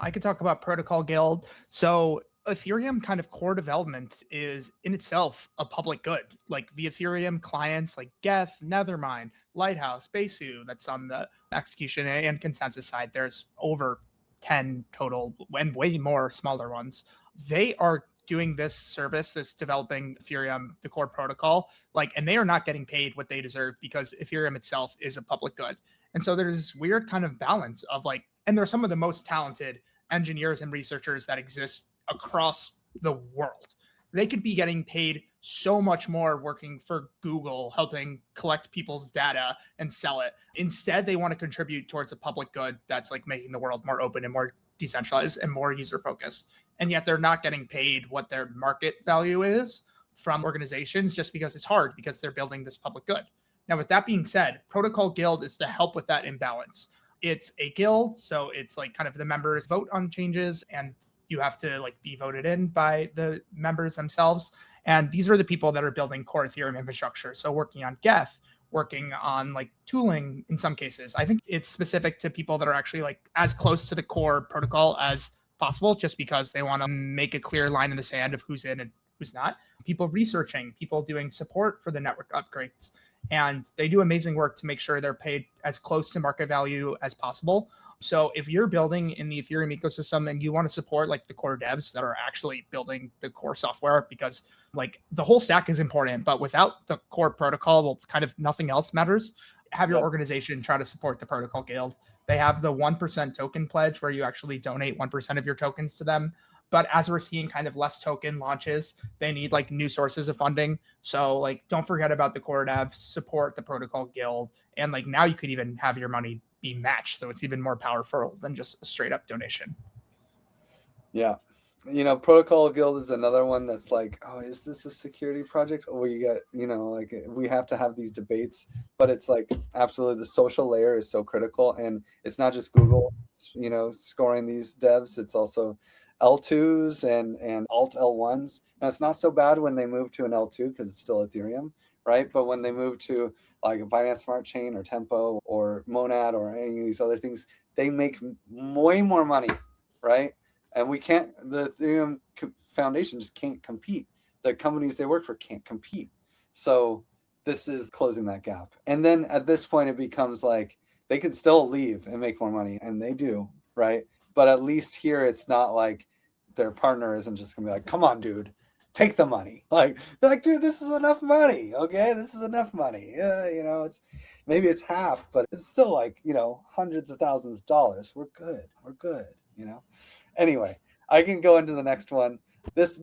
I could talk about Protocol Guild. So Ethereum kind of core development is in itself a public good. Like the Ethereum clients like Geth, Nethermind, Lighthouse, Besu, that's on the execution and consensus side. There's over 10 total and way more smaller ones. They are doing this service, this developing Ethereum, the core protocol, like, and they are not getting paid what they deserve because Ethereum itself is a public good. And so there's this weird kind of balance of like, and they're some of the most talented engineers and researchers that exist across the world. They could be getting paid so much more working for Google, helping collect people's data and sell it. Instead, they want to contribute towards a public good that's like making the world more open and more decentralized and more user focused. And yet they're not getting paid what their market value is from organizations just because it's hard because they're building this public good. Now, with that being said, Protocol Guild is to help with that imbalance. It's a guild, so it's like kind of the members vote on changes and you have to like be voted in by the members themselves. And these are the people that are building core Ethereum infrastructure. So working on Geth, working on like tooling in some cases. I think it's specific to people that are actually like as close to the core protocol as possible, just because they want to make a clear line in the sand of who's in and who's not. People researching, people doing support for the network upgrades. And they do amazing work to make sure they're paid as close to market value as possible. So if you're building in the Ethereum ecosystem and you want to support like the core devs that are actually building the core software, because like the whole stack is important, but without the core protocol, well, kind of nothing else matters. Have your organization try to support the Protocol Guild. They have the 1% token pledge where you actually donate 1% of your tokens to them. But as we're seeing kind of less token launches, they need like new sources of funding. So like, don't forget about the core devs, support the Protocol Guild. And like now you could even have your money be matched. So it's even more powerful than just a straight up donation. Yeah. Protocol Guild is another one that's like, oh, is this a security project? Or you get, like we have to have these debates, but it's like absolutely the social layer is so critical. And it's not just Google, scoring these devs. It's also L2s and alt L1s. Now it's not so bad when they move to an L2 because it's still Ethereum, right? But when they move to like a Binance Smart Chain or Tempo or Monad or any of these other things, they make way more money, right? And the Ethereum Foundation just can't compete. The companies they work for can't compete. So this is closing that gap. And then at this point, it becomes like they can still leave and make more money, and they do, right? But at least here, it's not like their partner isn't just gonna be like, "Come on, dude, take the money." Like they're like, "Dude, this is enough money. Okay, this is enough money. It's maybe it's half, but it's still like hundreds of thousands of dollars. We're good. We're good. Anyway, I can go into the next one. This